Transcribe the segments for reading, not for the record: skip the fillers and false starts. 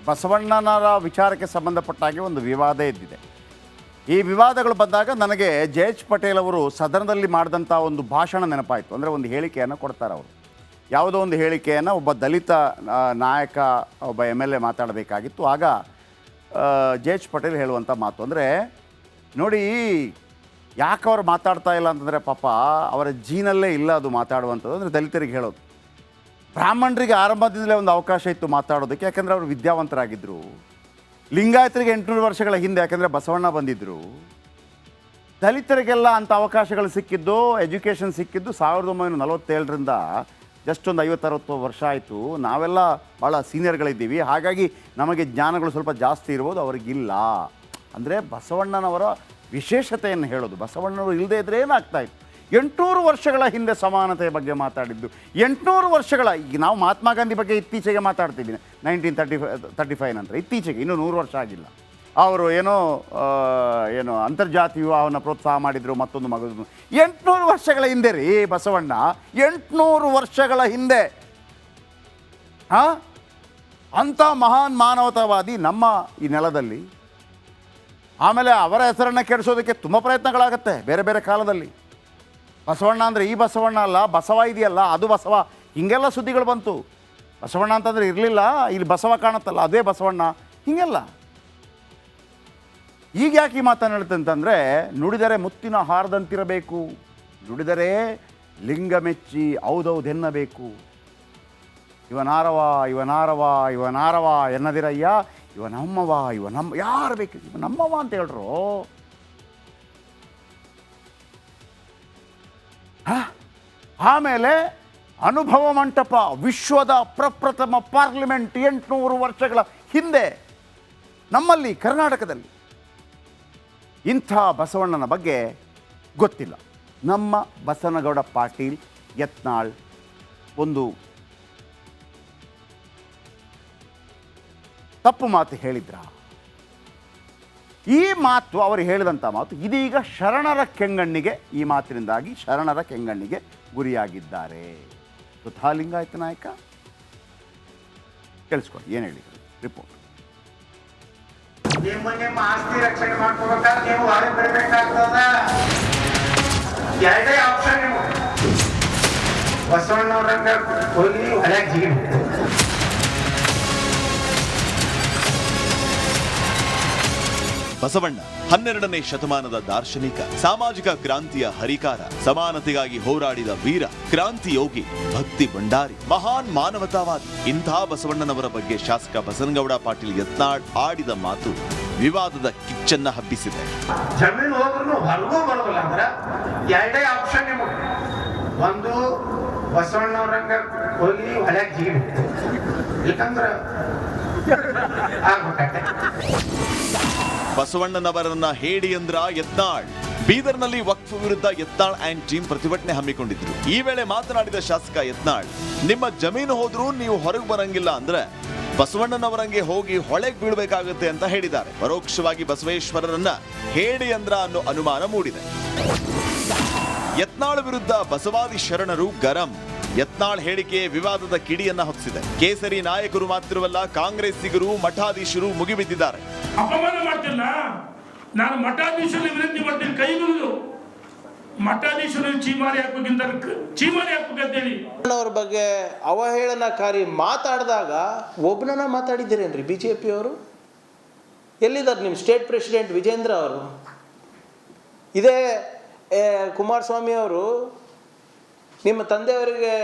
ಬಸವಣ್ಣನವರ ವಿಚಾರಕ್ಕೆ ಸಂಬಂಧಪಟ್ಟ ಹಾಗೆ ಒಂದು ವಿವಾದ ಎದ್ದಿದೆ. ಈ ವಿವಾದಗಳು ಬಂದಾಗ ನನಗೆ ಜೆ ಎಚ್ ಪಟೇಲ್ ಅವರು ಸದನದಲ್ಲಿ ಮಾಡಿದಂಥ ಒಂದು ಭಾಷಣ ನೆನಪಾಯಿತು. ಅಂದರೆ ಒಂದು ಹೇಳಿಕೆಯನ್ನು ಕೊಡ್ತಾರೆ ಅವರು. ಯಾವುದೋ ಒಂದು ಹೇಳಿಕೆಯನ್ನು ಒಬ್ಬ ದಲಿತ ನಾಯಕ, ಒಬ್ಬ MLA ಮಾತಾಡಬೇಕಾಗಿತ್ತು. ಆಗ ಜೆ ಎಚ್ ಪಟೇಲ್ ಹೇಳುವಂಥ ಮಾತು ಅಂದರೆ, ನೋಡಿ ಯಾಕೆ ಅವ್ರು ಮಾತಾಡ್ತಾ ಇಲ್ಲ ಅಂತಂದರೆ ಪಾಪ ಅವರ ಜೀನಲ್ಲೇ ಇಲ್ಲ ಅದು ಮಾತಾಡುವಂಥದ್ದು. ಅಂದರೆ ದಲಿತರಿಗೆ ಹೇಳೋದು. ಬ್ರಾಹ್ಮಣರಿಗೆ ಆರಂಭದಿಂದಲೇ ಒಂದು ಅವಕಾಶ ಇತ್ತು ಮಾತಾಡೋದಕ್ಕೆ, ಯಾಕೆಂದರೆ ಅವರು ವಿದ್ಯಾವಂತರಾಗಿದ್ದರು. ಲಿಂಗಾಯತರಿಗೆ 800 ವರ್ಷಗಳ ಹಿಂದೆ ಯಾಕೆಂದರೆ ಬಸವಣ್ಣ ಬಂದಿದ್ದರು. ದಲಿತರಿಗೆಲ್ಲ ಅಂಥ ಅವಕಾಶಗಳು ಸಿಕ್ಕಿದ್ದು, ಎಜುಕೇಷನ್ ಸಿಕ್ಕಿದ್ದು 1947ರಿಂದ ಜಸ್ಟ್ ಒಂದು 50-60 ವರ್ಷ ಆಯಿತು. ನಾವೆಲ್ಲ ಭಾಳ ಸೀನಿಯರ್ಗಳಿದ್ದೀವಿ, ಹಾಗಾಗಿ ನಮಗೆ ಜ್ಞಾನಗಳು ಸ್ವಲ್ಪ ಜಾಸ್ತಿ ಇರ್ಬೋದು, ಅವ್ರಿಗಿಲ್ಲ. ಅಂದರೆ ಬಸವಣ್ಣನವರ ವಿಶೇಷತೆಯನ್ನು ಹೇಳೋದು. ಬಸವಣ್ಣನವರು ಇಲ್ಲದೇ ಇದ್ದರೆ ಏನಾಗ್ತಾಯಿತ್ತು? 800 ವರ್ಷಗಳ ಹಿಂದೆ ಸಮಾನತೆಯ ಬಗ್ಗೆ ಮಾತಾಡಿದ್ದು. 800 ವರ್ಷಗಳ, ಈಗ ನಾವು ಮಹಾತ್ಮ ಗಾಂಧಿ ಬಗ್ಗೆ ಇತ್ತೀಚೆಗೆ ಮಾತಾಡ್ತಿದ್ದೀನಿ, 1935 ನಂತರ, ಇತ್ತೀಚೆಗೆ, ಇನ್ನೂ 100 ವರ್ಷ ಆಗಿಲ್ಲ. ಅವರು ಏನೋ ಅಂತರ್ಜಾತಿ ವಿವಾಹವನ್ನು ಪ್ರೋತ್ಸಾಹ ಮಾಡಿದರು, ಮತ್ತೊಂದು ಮಗದು. 800 ವರ್ಷಗಳ ಹಿಂದೆ ರೀ ಬಸವಣ್ಣ, 800 ವರ್ಷಗಳ ಹಿಂದೆ. ಅಂಥ ಮಹಾನ್ ಮಾನವತಾವಾದಿ ನಮ್ಮ ಈ ನೆಲದಲ್ಲಿ. ಆಮೇಲೆ ಅವರ ಹೆಸರನ್ನು ಕೆಡಿಸೋದಕ್ಕೆ ತುಂಬ ಪ್ರಯತ್ನಗಳಾಗತ್ತೆ ಬೇರೆ ಬೇರೆ ಕಾಲದಲ್ಲಿ. ಬಸವಣ್ಣ ಅಂದರೆ ಈ ಬಸವಣ್ಣ ಅಲ್ಲ, ಬಸವ ಇದೆಯಲ್ಲ ಅದು ಬಸವ, ಹೀಗೆಲ್ಲ ಸುದ್ದಿಗಳು ಬಂತು. ಬಸವಣ್ಣ ಅಂತಂದರೆ ಇರಲಿಲ್ಲ, ಇಲ್ಲಿ ಬಸವ ಕಾಣುತ್ತಲ್ಲ ಅದೇ ಬಸವಣ್ಣ, ಹೀಗೆಲ್ಲ. ಈಗ ಯಾಕೆ ಈ ಮಾತನ್ನು ಹೇಳ್ತೆ ಅಂತಂದರೆ, ನುಡಿದರೆ ಮುತ್ತಿನ ಹಾರದಂತಿರಬೇಕು, ನುಡಿದರೆ ಲಿಂಗ ಮೆಚ್ಚಿ ಔದೌದೆನ್ನಬೇಕು. ಇವನಾರವ ಇವನಾರವ ಇವನಾರವ ಎನ್ನದಿರಯ್ಯ, ಇವ ನಮ್ಮವ ಇವ ನಮ್ಮ, ಯಾರು ಬೇಕು ಇವ ನಮ್ಮವ ಅಂತ ಹೇಳ್ರು. ಆಮೇಲೆ ಅನುಭವ ಮಂಟಪ, ವಿಶ್ವದ ಪ್ರಪ್ರಥಮ ಪಾರ್ಲಿಮೆಂಟ್ 800 ವರ್ಷಗಳ ಹಿಂದೆ ನಮ್ಮಲ್ಲಿ ಕರ್ನಾಟಕದಲ್ಲಿ. ಇಂಥ ಬಸವಣ್ಣನ ಬಗ್ಗೆ ಗೊತ್ತಿಲ್ಲ. ನಮ್ಮ ಬಸನಗೌಡ ಪಾಟೀಲ್ ಯತ್ನಾಳ್ ಒಂದು ತಪ್ಪು ಮಾತು ಹೇಳಿದ್ರ. ಈ ಮಾತು, ಅವರು ಹೇಳಿದಂಥ ಮಾತು ಇದೀಗ ಶರಣರ ಕೆಂಗಣ್ಣಿಗೆ, ಈ ಮಾತಿನಿಂದಾಗಿ ಶರಣರ ಕೆಂಗಣ್ಣಿಗೆ ಗುರಿಯಾಗಿದ್ದಾರೆ. ಸ್ವತಃ ಲಿಂಗಾಯತ ನಾಯಕ ಕೇಳಿಸ್ಕೊಳ್ಳಿ ಏನು ಹೇಳಿದ್ರು ರಿಪೋರ್ಟ್. ನಿಮ್ಮ ಆಸ್ತಿ ರಕ್ಷಣೆ ಮಾಡ್ಕೋಬೇಕಾದ್ರೆ ನೀವು ಹೊರಗೆ ಬರಬೇಕಾಗ್ತದ. ಎರಡೇ ಆಪ್ಷನ್ ನೀವು, ಬಸವಣ್ಣವ್ರಂಗ ಹೋಗಿ ಹೊರಗೆ ಜಿಗಿ. ಬಸವಣ್ಣ 12ನೇ ಶತಮಾನದ ದಾರ್ಶನಿಕ, ಸಾಮಾಜಿಕ ಕ್ರಾಂತಿಯ ಹರಿಕಾರ, ಸಮಾನತೆಗಾಗಿ ಹೋರಾಡಿದ ವೀರ, ಕ್ರಾಂತಿ ಯೋಗಿ, ಭಕ್ತಿ ಭಂಡಾರಿ, ಮಹಾನ್ ಮಾನವತಾವಾದಿ. ಇಂಥ ಬಸವಣ್ಣನವರ ಬಗ್ಗೆ ಶಾಸಕ ಬಸನಗೌಡ ಪಾಟೀಲ್ ಯತ್ನಾಳ್ ಆಡಿದ ಮಾತು ವಿವಾದದ ಕಿಚ್ಚನ್ನ ಹಬ್ಬಿಸಿದೆ. ಜಮೀನು ಹೋದ್ರೂ ಹೊರಗೂ ಬರೋದಿಲ್ಲ ಅಂದ್ರೆ ಎರಡೇ ಆಪ್ಷನ್ ನಿಮಗೆ, ಒಂದು ಬಸವಣ್ಣವ್ರಂಗ ಹೋಗಿ ಹೊರಗೆ ಜಿಗಿ, ಇಲ್ಕಂದ್ರೆ ಆಗ್ಬೇಕಾಗ್ತದೆ. ಬಸವಣ್ಣನವರನ್ನ ಹೇಳಿ ಅಂದ್ರ ಯತ್ನಾಳ್. ಬೀದರ್ನಲ್ಲಿ ವಕ್ಫ್ ವಿರುದ್ಧ ಯತ್ನಾಳ್ ಅಂಡ್ ಟೀಮ್ ಪ್ರತಿಭಟನೆ ಹಮ್ಮಿಕೊಂಡಿದ್ರು. ಈ ವೇಳೆ ಮಾತನಾಡಿದ ಶಾಸಕ ಯತ್ನಾಳ್, ನಿಮ್ಮ ಜಮೀನು ಹೋದ್ರೂ ನೀವು ಹೊರಗೆ ಬರಂಗಿಲ್ಲ ಅಂದ್ರೆ ಬಸವಣ್ಣನವರಂಗೆ ಹೋಗಿ ಹೊಳೆಗೆ ಬೀಳ್ಬೇಕಾಗುತ್ತೆ ಅಂತ ಹೇಳಿದ್ದಾರೆ. ಪರೋಕ್ಷವಾಗಿ ಬಸವೇಶ್ವರರನ್ನ ಹೇಳಿ ಅಂದ್ರ ಅನ್ನೋ ಅನುಮಾನ ಮೂಡಿದೆ. ಯತ್ನಾಳ್ ವಿರುದ್ಧ ಬಸವಾದಿ ಶರಣರು ಗರಂ. ಯತ್ನಾಳ್ ಹೇಳಿಕೆ ವಿವಾದದ ಕಿಡಿಯನ್ನ ಹೊತ್ತಿಸಿದೆ. ಕೇಸರಿ ನಾಯಕರು ಮಾತ್ರವಲ್ಲ, ಕಾಂಗ್ರೆಸ್ಸಿಗರು, ಮಠಾಧೀಶರು ಮುಗಿಬಿದ್ದಿದ್ದಾರೆ. ಅಪಮಾನ ಮಾಡ್ತಿಲ್ಲ, ನಾನು ಮಠಾಧೀಶರ ವಿನಂತಿ ಮಾಡ್ತೀನಿ, ಕೈ ಮುಗಿದು ಮಠಾಧೀಶರು ಚೀಮಾರಿ ಹಾಕ್ಬೇಕಂತೇಳಿ ಅವ್ರ ಬಗ್ಗೆ ಅವಹೇಳನಕಾರಿ ಮಾತಾಡಿದಾಗ ಒಬ್ಬನ ಮಾತಾಡಿದ್ದೀರೇನ್ರಿ BJP ಅವರು? ಎಲ್ಲಿದ್ದಾರೆ ನಿಮ್ಮ ಸ್ಟೇಟ್ ಪ್ರೆಸಿಡೆಂಟ್ ವಿಜೇಂದ್ರ ಅವರು? ಇದೇ ಕುಮಾರಸ್ವಾಮಿ ಅವರು ನಿಮ್ಮ ತಂದೆಯವರಿಗೆ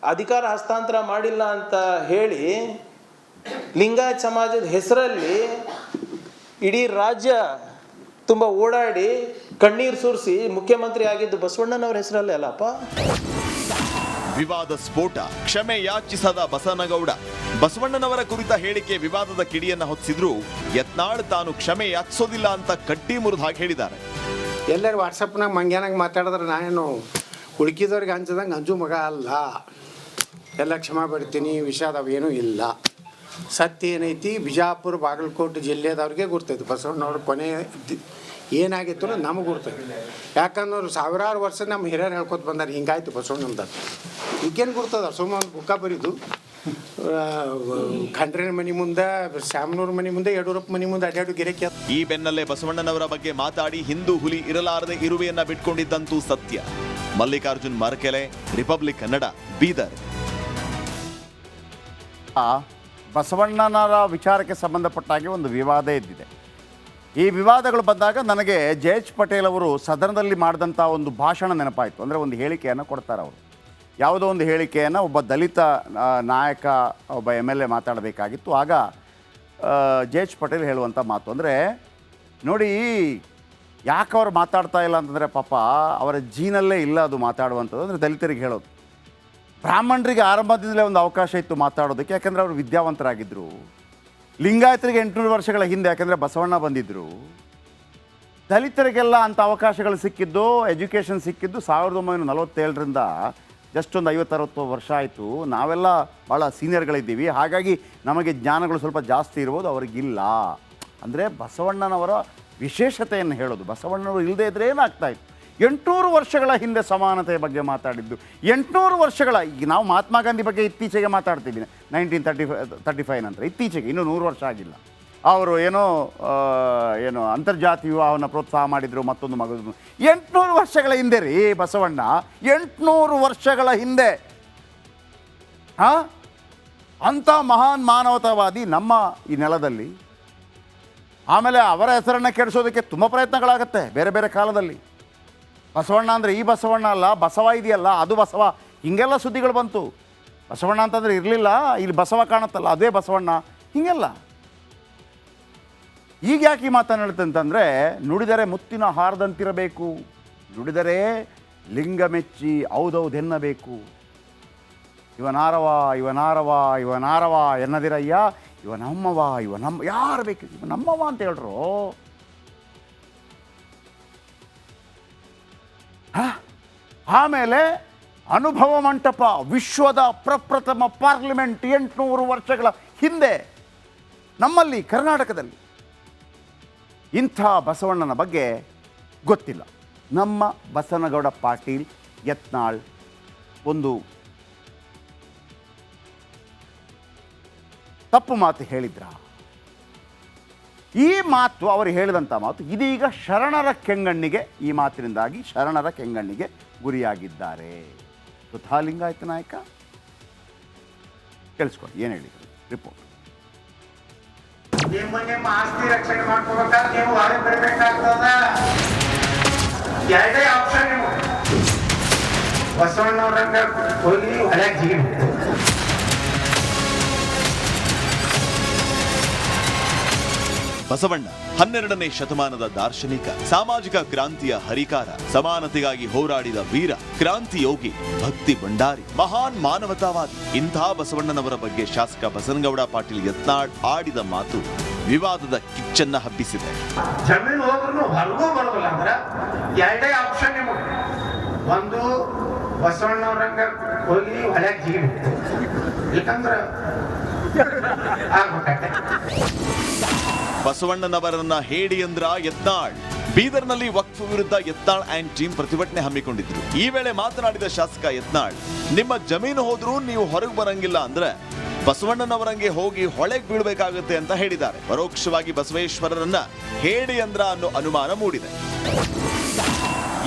ಅಧಿಕಾರ ಹಸ್ತಾಂತರ ಮಾಡಿಲ್ಲ ಅಂತ ಹೇಳಿ ಲಿಂಗಾಯತ್ ಸಮಾಜದ ಹೆಸರಲ್ಲಿ ಇಡೀ ರಾಜ್ಯ ತುಂಬ ಓಡಾಡಿ ಕಣ್ಣೀರು ಸುರಿಸಿ ಮುಖ್ಯಮಂತ್ರಿ ಆಗಿದ್ದು ಬಸವಣ್ಣನವರ ಹೆಸರಲ್ಲೇ ಅಲ್ಲಪ್ಪ. ವಿವಾದ ಸ್ಫೋಟ, ಕ್ಷಮೆ ಯಾಚಿಸದ ಬಸನಗೌಡ. ಬಸವಣ್ಣನವರ ಕುರಿತ ಹೇಳಿಕೆ ವಿವಾದದ ಕಿಡಿಯನ್ನ ಹೊತ್ತಿಸಿದ್ರು ಯತ್ನಾಳ್ ತಾನು ಕ್ಷಮೆ ಯಾಚಿಸೋದಿಲ್ಲ ಅಂತ ಕಟ್ಟಿ ಮುರಿದು ಹಾಗೆ ಹೇಳಿದ್ದಾರೆ. ಎಲ್ಲರೂ ವಾಟ್ಸಪ್ನಾಗ ಮಂಗ್ಯಾನಾಗ ಮಾತಾಡಿದ್ರೆ ನಾನೇನು ಹುಡುಕಿದವ್ರಿಗೆ ಹಂಚದಂಗೆ ಹಂಚು ಮಗ ಅಲ್ಲ. ಎಲ್ಲ ಕ್ಷಮೆ ಬಿಡ್ತೀನಿ, ವಿಷಾದವೇನೂ ಇಲ್ಲ. ಸತ್ಯ ಏನೈತಿ, ಬಿಜಾಪುರ ಬಾಗಲಕೋಟೆ ಜಿಲ್ಲೆದವ್ರಿಗೆ ಗುರ್ತೈತಿ. ಬಸವಣ್ಣವ್ರ ಕೊನೆ ಏನಾಗಿತ್ತು ಅನ್ನೋದು ನಮಗೆ ಗುರ್ತೈತಿ. ಯಾಕಂದ್ರೆ ಸಾವಿರಾರು ವರ್ಷ ನಮ್ಮ ಹಿರಿಯರು ಹೇಳ್ಕೊತ ಬಂದಾರೆ ಹಿಂಗಾಯ್ತು ಬಸವಣ್ಣಂದ. ಈಗೇನು ಗುರ್ತದ? ಸುಮ್ಮ ಒಂದು ಬುಕ್ಕ ಬರೀದು ಖಂಡ್ರೇನ ಮನೆ ಮುಂದೆ, ಶ್ಯಾಮನೂರ್ ಮನೆ ಮುಂದೆ, ಯಡಿಯೂರಪ್ಪ ಮನೆ ಮುಂದೆ ಅಡ್ಯಾಡು ಗಿರಕಿ. ಈ ಬೆನ್ನಲ್ಲೇ ಬಸವಣ್ಣನವರ ಬಗ್ಗೆ ಮಾತಾಡಿ ಹಿಂದೂ ಹುಲಿ ಇರಲಾರದೆ ಇರುವೆಯನ್ನ ಬಿಟ್ಕೊಂಡಿದ್ದಂತೂ ಸತ್ಯ. ಮಲ್ಲಿಕಾರ್ಜುನ್ ಮರಕೆಲೆ, ರಿಪಬ್ಲಿಕ್ ಕನ್ನಡ, ಬೀದರ್. ಬಸವಣ್ಣನವರ ವಿಚಾರಕ್ಕೆ ಸಂಬಂಧಪಟ್ಟ ಹಾಗೆ ಒಂದು ವಿವಾದ ಎದ್ದಿದೆ. ಈ ವಿವಾದಗಳು ಬಂದಾಗ ನನಗೆ ಜೆ.ಎಚ್. ಪಟೇಲ್ ಅವರು ಸದನದಲ್ಲಿ ಮಾಡಿದಂಥ ಒಂದು ಭಾಷಣ ನೆನಪಾಯಿತು. ಅಂದರೆ ಒಂದು ಹೇಳಿಕೆಯನ್ನು ಕೊಡ್ತಾರೆ ಅವರು. ಯಾವುದೋ ಒಂದು ಹೇಳಿಕೆಯನ್ನು ಒಬ್ಬ ದಲಿತ ನಾಯಕ, ಒಬ್ಬ MLA ಮಾತಾಡಬೇಕಾಗಿತ್ತು. ಆಗ ಜೆ.ಎಚ್. ಪಟೇಲ್ ಹೇಳುವಂಥ ಮಾತು ಅಂದರೆ, ನೋಡಿ ಯಾಕೆ ಅವ್ರು ಮಾತಾಡ್ತಾ ಇಲ್ಲ ಅಂತಂದರೆ ಪಾಪ ಅವರ ಜೀನಲ್ಲೇ ಇಲ್ಲ ಅದು ಮಾತಾಡುವಂಥದ್ದು. ಅಂದರೆ ದಲಿತರಿಗೆ ಹೇಳೋದು. ಬ್ರಾಹ್ಮಣರಿಗೆ ಆರಂಭದಿಂದಲೇ ಒಂದು ಅವಕಾಶ ಇತ್ತು ಮಾತಾಡೋದಕ್ಕೆ, ಯಾಕೆಂದರೆ ಅವರು ವಿದ್ಯಾವಂತರಾಗಿದ್ದರು. ಲಿಂಗಾಯತರಿಗೆ 800 ವರ್ಷಗಳ ಹಿಂದೆ ಯಾಕೆಂದರೆ ಬಸವಣ್ಣ ಬಂದಿದ್ದರು. ದಲಿತರಿಗೆಲ್ಲ ಅಂಥ ಅವಕಾಶಗಳು ಸಿಕ್ಕಿದ್ದು, ಎಜುಕೇಷನ್ ಸಿಕ್ಕಿದ್ದು 1947ರಿಂದ ಜಸ್ಟ್ ಒಂದು 50-60 ವರ್ಷ ಆಯಿತು. ನಾವೆಲ್ಲ ಭಾಳ ಸೀನಿಯರ್ಗಳಿದ್ದೀವಿ, ಹಾಗಾಗಿ ನಮಗೆ ಜ್ಞಾನಗಳು ಸ್ವಲ್ಪ ಜಾಸ್ತಿ ಇರ್ಬೋದು, ಅವ್ರಿಗಿಲ್ಲ. ಅಂದರೆ ಬಸವಣ್ಣನವರ ವಿಶೇಷತೆಯನ್ನು ಹೇಳೋದು. ಬಸವಣ್ಣನವರು ಇಲ್ಲದೇ ಇದ್ದರೆ ಏನಾಗ್ತಾಯಿತ್ತು? 800 ವರ್ಷಗಳ ಹಿಂದೆ ಸಮಾನತೆಯ ಬಗ್ಗೆ ಮಾತಾಡಿದ್ದು. 800 ವರ್ಷಗಳ, ಈಗ ನಾವು ಮಹಾತ್ಮ ಗಾಂಧಿ ಬಗ್ಗೆ ಇತ್ತೀಚೆಗೆ ಮಾತಾಡ್ತೀವಿ, 1935 ನಂತರ, ಇತ್ತೀಚೆಗೆ, ಇನ್ನೂ 100 ವರ್ಷ ಆಗಿಲ್ಲ. ಅವರು ಏನೋ ಅಂತರ್ಜಾತಿ ವಿವಾಹವನ್ನು ಪ್ರೋತ್ಸಾಹ ಮಾಡಿದರು, ಮತ್ತೊಂದು ಮಗದು. 800 ವರ್ಷಗಳ ಹಿಂದೆ ರೀ ಬಸವಣ್ಣ, 800 ವರ್ಷಗಳ ಹಿಂದೆ. ಅಂಥ ಮಹಾನ್ ಮಾನವತಾವಾದಿ ನಮ್ಮ ಈ ನೆಲದಲ್ಲಿ. ಆಮೇಲೆ ಅವರ ಹೆಸರನ್ನು ಕೆಡಿಸೋದಕ್ಕೆ ತುಂಬ ಪ್ರಯತ್ನಗಳಾಗತ್ತೆ ಬೇರೆ ಬೇರೆ ಕಾಲದಲ್ಲಿ. ಬಸವಣ್ಣ ಅಂದರೆ ಈ ಬಸವಣ್ಣ ಅಲ್ಲ, ಬಸವ ಇದೆಯಲ್ಲ ಅದು ಬಸವ, ಹೀಗೆಲ್ಲ ಸುದ್ದಿಗಳು ಬಂತು. ಬಸವಣ್ಣ ಅಂತಂದರೆ ಇರಲಿಲ್ಲ, ಇಲ್ಲಿ ಬಸವ ಕಾಣುತ್ತಲ್ಲ ಅದೇ ಬಸವಣ್ಣ, ಹೀಗೆಲ್ಲ. ಈಗ ಯಾಕೆ ಈ ಮಾತನಾಡುತ್ತೆ ಅಂತಂದರೆ, ನುಡಿದರೆ ಮುತ್ತಿನ ಹಾರದಂತಿರಬೇಕು, ನುಡಿದರೆ ಲಿಂಗ ಮೆಚ್ಚಿ ಔದೌದೆನ್ನಬೇಕು. ಇವನಾರವ ಇವನಾರವ ಇವನಾರವ ಎನ್ನದಿರಯ್ಯ, ಇವ ನಮ್ಮವ ಇವ ನಮ್ಮ, ಯಾರು ಬೇಕು ಇವ ನಮ್ಮವ ಅಂತ ಹೇಳ್ರು. ಆಮೇಲೆ ಅನುಭವ ಮಂಟಪ, ವಿಶ್ವದ ಪ್ರಪ್ರಥಮ ಪಾರ್ಲಿಮೆಂಟ್ 800 ವರ್ಷಗಳ ಹಿಂದೆ ನಮ್ಮಲ್ಲಿ ಕರ್ನಾಟಕದಲ್ಲಿ. ಇಂಥ ಬಸವಣ್ಣನ ಬಗ್ಗೆ ಗೊತ್ತಿಲ್ಲ. ನಮ್ಮ ಬಸನಗೌಡ ಪಾಟೀಲ್ ಯತ್ನಾಳ್ ಒಂದು ತಪ್ಪು ಮಾತು ಹೇಳಿದ್ರ. ಈ ಮಾತು ಅವರು ಹೇಳಿದಂಥ ಮಾತು ಇದೀಗ ಶರಣರ ಕೆಂಗಣ್ಣಿಗೆ, ಈ ಮಾತಿನಿಂದಾಗಿ ಶರಣರ ಕೆಂಗಣ್ಣಿಗೆ ಗುರಿಯಾಗಿದ್ದಾರೆ. ಸ್ವತಃ ಲಿಂಗಾಯತ ನಾಯಕ ಕೇಳಿಸ್ಕೊಳ್ಳಿ ಏನು ಹೇಳಿದರು ರಿಪೋರ್ಟ್. ನಿಮ್ಮ ಆಸ್ತಿ ರಕ್ಷಣೆ ಮಾಡ್ಕೋಬೇಕಾದ್ರೆ ನೀವು ಹೊರಗೆ ಬರಬೇಕಾಗ್ತದ. ಎರಡೇ ಆಪ್ಷನ್ ನೀವು. ಬಸವಣ್ಣವ್ರಂಗ ಹೋಗಿ ಹೊರಗೆ ಜಿಗಿ. ಬಸವಣ್ಣ 12ನೇ ಶತಮಾನದ ದಾರ್ಶನಿಕ, ಸಾಮಾಜಿಕ ಕ್ರಾಂತಿಯ ಹರಿಕಾರ, ಸಮಾನತೆಗಾಗಿ ಹೋರಾಡಿದ ವೀರ, ಕ್ರಾಂತಿ ಯೋಗಿ, ಭಕ್ತಿ ಭಂಡಾರಿ, ಮಹಾನ್ ಮಾನವತಾವಾದಿ. ಇಂಥ ಬಸವಣ್ಣನವರ ಬಗ್ಗೆ ಶಾಸಕ ಬಸನಗೌಡ ಪಾಟೀಲ್ ಯತ್ನಾಳ್ ಆಡಿದ ಮಾತು ವಿವಾದದ ಕಿಚ್ಚನ್ನ ಹಬ್ಬಿಸಿದೆ. ಜಮೀನು ಹೋದ್ರೂ ಹೊರಗೂ ಬರೋದಿಲ್ಲ ಅಂದ್ರೆ ಎರಡೇ ಆಪ್ಷನ್ ನಿಮಗೆ. ಒಂದು ಬಸವಣ್ಣವ್ರಂಗ ಹೋಗಿ ಹೊರಗೆ ಜಿಗಿ, ಇಲ್ಲಂದ್ರೆ ಆಗ್ಬೇಕಾಗ್ತದೆ. ಬಸವಣ್ಣನವರನ್ನ ಹೇಳಿ ಅಂದ್ರ ಯತ್ನಾಳ್. ಬೀದರ್ನಲ್ಲಿ ವಕ್ಫ್ ವಿರುದ್ಧ ಯತ್ನಾಳ್ ಅಂಡ್ ಟೀಮ್ ಪ್ರತಿಭಟನೆ ಹಮ್ಮಿಕೊಂಡಿದ್ರು. ಈ ವೇಳೆ ಮಾತನಾಡಿದ ಶಾಸಕ ಯತ್ನಾಳ್, ನಿಮ್ಮ ಜಮೀನು ಹೋದ್ರೂ ನೀವು ಹೊರಗೆ ಬರಂಗಿಲ್ಲ ಅಂದ್ರೆ ಬಸವಣ್ಣನವರಂಗೆ ಹೋಗಿ ಹೊಳೆಗೆ ಬೀಳ್ಬೇಕಾಗುತ್ತೆ ಅಂತ ಹೇಳಿದ್ದಾರೆ. ಪರೋಕ್ಷವಾಗಿ ಬಸವೇಶ್ವರರನ್ನ ಹೇಳಿ ಅಂದ್ರ ಅನ್ನೋ ಅನುಮಾನ ಮೂಡಿದೆ.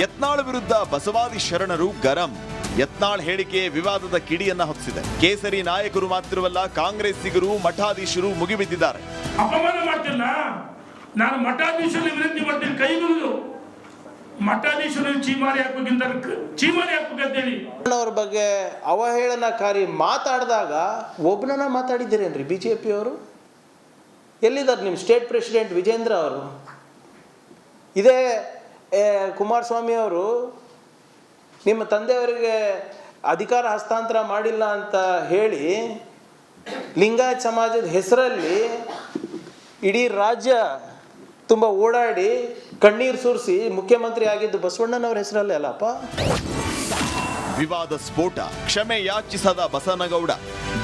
ಯತ್ನಾಳ್ ವಿರುದ್ಧ ಬಸವಾದಿ ಶರಣರು ಗರಂ. ಯತ್ನಾಳ್ ಹೇಳಿಕೆ ವಿವಾದದ ಕಿಡಿಯನ್ನ ಹೊತ್ತಿಸಿದೆ. ಕೇಸರಿ ನಾಯಕರು ಮಾತ್ರವಲ್ಲ, ಕಾಂಗ್ರೆಸ್ಸಿಗರು, ಮಠಾಧೀಶರು ಮುಗಿಬಿದ್ದಿದ್ದಾರೆ. ಅಪಮಾನ ಮಾಡ್ತಿಲ್ಲ, ನಾನು ಮಠಾಧೀಶರಲ್ಲಿ ವಿನಂತಿ ಮಾಡ್ತೀನಿ, ಕೈ ಮುಗಿದು ಮಠಾಧೀಶರು ಚೀಮಾರಿ ಹಾಕ್ಬೇಕಂತೇಳಿ ಅವ್ರ ಬಗ್ಗೆ ಅವಹೇಳನಕಾರಿ ಮಾತಾಡಿದಾಗ ಒಬ್ಬನನ್ನ ಮಾತಾಡಿದ್ದೀರೇನ್ರಿ BJP ಅವರು? ಎಲ್ಲಿದ್ದಾರೆ ನಿಮ್ಮ ಸ್ಟೇಟ್ ಪ್ರೆಸಿಡೆಂಟ್ ವಿಜೇಂದ್ರ ಅವರು? ಇದೇ ಕುಮಾರಸ್ವಾಮಿ ಅವರು ನಿಮ್ಮ ತಂದೆಯವರಿಗೆ ಅಧಿಕಾರ ಹಸ್ತಾಂತರ ಮಾಡಿಲ್ಲ ಅಂತ ಹೇಳಿ ಲಿಂಗಾಯತ್ ಸಮಾಜದ ಹೆಸರಲ್ಲಿ ಇಡೀ ರಾಜ್ಯ ತುಂಬ ಓಡಾಡಿ ಕಣ್ಣೀರು ಸುರಿಸಿ ಮುಖ್ಯಮಂತ್ರಿ ಆಗಿದ್ದು ಬಸವಣ್ಣನವರ ಹೆಸರಲ್ಲೇ ಅಲ್ಲಪ್ಪ. ವಿವಾದ ಸ್ಫೋಟ, ಕ್ಷಮೆ ಯಾಚಿಸದ ಬಸನಗೌಡ.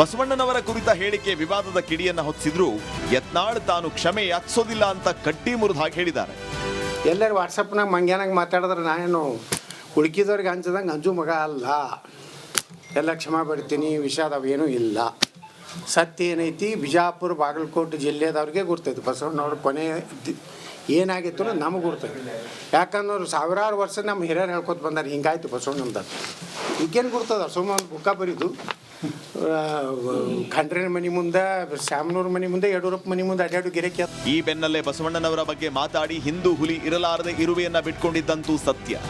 ಬಸವಣ್ಣನವರ ಕುರಿತ ಹೇಳಿಕೆ ವಿವಾದದ ಕಿಡಿಯನ್ನ ಹೊತ್ತಿಸಿದ್ರು ಯತ್ನಾಳ್ ತಾನು ಕ್ಷಮೆ ಯಾಚಿಸೋದಿಲ್ಲ ಅಂತ ಕಟ್ಟಿ ಮುರಿದು ಹಾಗೆ ಹೇಳಿದ್ದಾರೆ. ಎಲ್ಲರೂ ವಾಟ್ಸಪ್ನಾಗ ಮಂಗ್ಯಾನಾಗ ಮಾತಾಡಿದ್ರೆ ನಾನೇನು ಉಳ್ಕಿದವ್ರಿಗೆ ಹಂಚದಂಗೆ ಹಂಚು ಮಗ ಅಲ್ಲ. ಎಲ್ಲ ಕ್ಷಮೆ ಬಿಡ್ತೀನಿ, ವಿಷಾದ ಏನೂ ಇಲ್ಲ. ಸತ್ಯ ಏನೈತಿ ಬಿಜಾಪುರ ಬಾಗಲಕೋಟೆ ಜಿಲ್ಲೆದವ್ರಿಗೆ ಗುರ್ತೈತಿ. ಬಸವಣ್ಣವ್ರ ಕೊನೆ ಏನಾಗಿತ್ತು ಅನ್ನೋದು ನಮಗೆ ಗುರ್ತೈತಿ. ಯಾಕಂದ್ರೆ ಸಾವಿರಾರು ವರ್ಷ ನಮ್ಮ ಹಿರಿಯರು ಹೇಳ್ಕೊತ ಬಂದಾರೆ ಹಿಂಗಾಯ್ತು ಬಸವಣ್ಣಂದ. ಈಗೇನು ಗುರ್ತದ ಸುಮ್ಮ ಒಂದು ಬುಕ್ಕ ಬರೀದು ಖಂಡ್ರೇನ ಮನೆ ಮುಂದೆ, ಶ್ಯಾಮನೂರ್ ಮನೆ ಮುಂದೆ, ಯಡಿಯೂರಪ್ಪ ಮನೆ ಮುಂದೆ ಅಡ್ಯಾಡು ಗಿರಕಿ. ಈ ಬೆನ್ನಲ್ಲೇ ಬಸವಣ್ಣನವರ ಬಗ್ಗೆ ಮಾತಾಡಿ ಹಿಂದೂ ಹುಲಿ ಇರಲಾರದೆ ಇರುವೆಯನ್ನ ಬಿಟ್ಕೊಂಡಿದ್ದಂತೂ ಸತ್ಯ.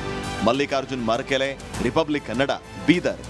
ಮಲ್ಲಿಕಾರ್ಜುನ್ ಮರಕೆಲೆ, ರಿಪಬ್ಲಿಕ್ ಕನ್ನಡ, ಬೀದರ್.